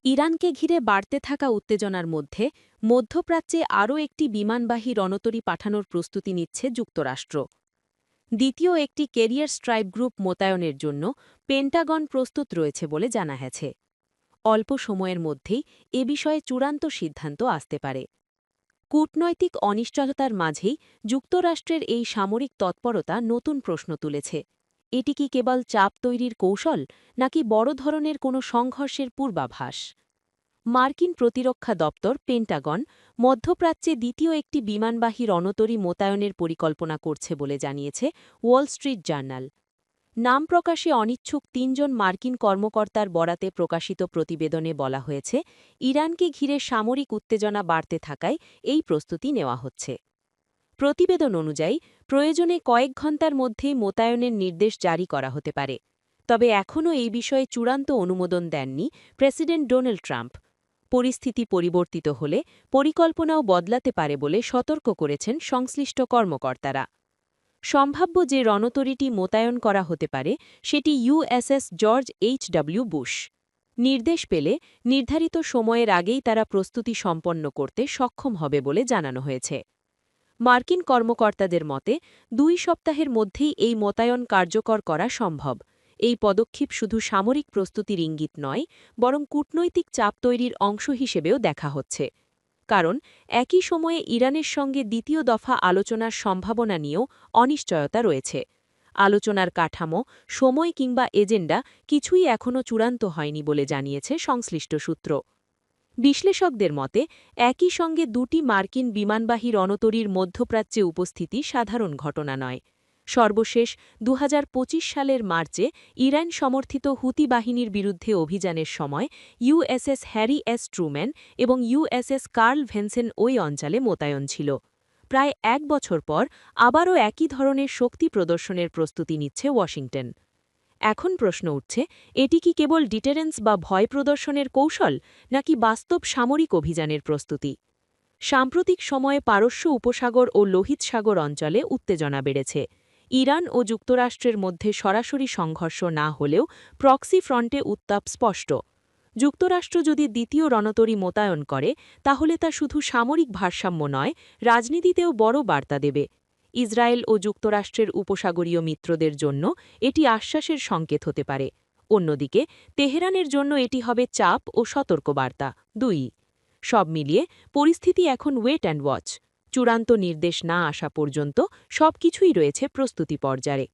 ইরানকে ঘিরে বাড়তে থাকা উত্তেজনার মধ্যে মধ্যপ্রাচ্যে আরও একটি বিমানবাহী রণতরী পাঠানোর প্রস্তুতি নিচ্ছে যুক্তরাষ্ট্র। দ্বিতীয় একটি ক্যারিয়ার স্ট্রাইক গ্রুপ মোতায়েনের জন্য পেন্টাগন প্রস্তুত রয়েছে বলে জানা গেছে। অল্প সময়ের মধ্যেই এ বিষয়ে চূড়ান্ত সিদ্ধান্ত আসতে পারে। কূটনৈতিক অনিশ্চয়তার মাঝেই যুক্তরাষ্ট্রের এই সামরিক তৎপরতা নতুন প্রশ্ন তুলেছে। এটি কি কেবল চাপ তৈরির কৌশল, নাকি বড় ধরনের কোনো সংঘর্ষের পূর্বাভাস? মার্কিন প্রতিরক্ষা দপ্তর পেন্টাগন মধ্যপ্রাচ্যে দ্বিতীয় একটি বিমানবাহী রণতরী মোতায়েনের পরিকল্পনা করছে বলে জানিয়েছে ওয়াল স্ট্রিট জার্নাল। নাম প্রকাশে অনিচ্ছুক তিনজন মার্কিন কর্মকর্তার বরাতে প্রকাশিত প্রতিবেদনে বলা হয়েছে, ইরানকে ঘিরে সামরিক উত্তেজনা বাড়তে থাকায় এই প্রস্তুতি নেওয়া হচ্ছে। প্রতিবেদন অনুযায়ী প্রয়োজনে কয়েক ঘণ্টার মধ্যেই মোতায়েনের নির্দেশ জারি করা হতে পারে। তবে এখনও এই বিষয়ে চূড়ান্ত অনুমোদন দেননি প্রেসিডেন্ট ডোনাল্ড ট্রাম্প। পরিস্থিতি পরিবর্তিত হলে পরিকল্পনাও বদলাতে পারে বলে সতর্ক করেছেন সংশ্লিষ্ট কর্মকর্তারা। সম্ভাব্য যে রণতরীটি মোতায়েন করা হতে পারে সেটি ইউএসএস জর্জ এইচ.ডব্লিউ. বুশ। নির্দেশ পেলে নির্ধারিত সময়ের আগেই তারা প্রস্তুতি সম্পন্ন করতে সক্ষম হবে বলে জানানো হয়েছে। মার্কিন কর্মকর্তাদের মতে ২ সপ্তাহের মধ্যেই এই মোতায়েন কার্যকর করা সম্ভব। এই পদক্ষেপ শুধু সামরিক প্রস্তুতির ইঙ্গিত নয়, বরং কূটনৈতিক চাপ তৈরির অংশ হিসেবেও দেখা হচ্ছে। কারণ একই সময়ে ইরানের সঙ্গে দ্বিতীয় দফা আলোচনার সম্ভাবনা নিয়েও অনিশ্চয়তা রয়েছে। আলোচনার কাঠামো, সময় কিংবা এজেন্ডা কিছুই এখনও চূড়ান্ত হয়নি বলে জানিয়েছে সংশ্লিষ্ট সূত্র। বিশ্লেষকদের মতে একই সঙ্গে দুটি মার্কিন বিমানবাহী রণতরীর মধ্যপ্রাচ্যে উপস্থিতি সাধারণ ঘটনা নয়। সর্বশেষ ২০২৫ সালের মার্চে ইরান সমর্থিত হুতি বাহিনীর বিরুদ্ধে অভিযানের সময় ইউএসএস হ্যারি এস ট্রুম্যান এবং ইউএসএস কার্ল ভেনসেন ওই অঞ্চলে মোতায়েন ছিল। প্রায় ১ বছর পর আবারও একই ধরনের শক্তি প্রদর্শনের প্রস্তুতি নিচ্ছে ওয়াশিংটন। এখন প্রশ্ন উঠছে, এটি কি কেবল ডিটারেন্স বা ভয় প্রদর্শনের কৌশল, নাকি বাস্তব সামরিক অভিযানের প্রস্তুতি? সাম্প্রতিক সময়ে পারস্য উপসাগর ও লোহিত সাগর অঞ্চলে উত্তেজনা বেড়েছে। ইরান ও যুক্তরাষ্ট্রের মধ্যে সরাসরি সংঘর্ষ না হলেও প্রক্সি ফ্রন্টে উত্তাপ স্পষ্ট। যুক্তরাষ্ট্র যদি দ্বিতীয় রণতরী মোতায়েন করে, তাহলে তা শুধু সামরিক ভারসাম্য নয়, রাজনীতিতেও বড় বার্তা দেবে। ইসরায়েল ও যুক্তরাষ্ট্রের উপসাগরীয় মিত্রদের জন্য এটি আশ্বাসের সংকেত হতে পারে। অন্যদিকে তেহরানের জন্য এটি হবে চাপ ও সতর্কবার্তা। ২ সব মিলিয়ে পরিস্থিতি এখন ওয়েট অ্যান্ড ওয়াচ। চূড়ান্ত নির্দেশ না আসা পর্যন্ত সবকিছুই রয়েছে প্রস্তুতি পর্যায়ে।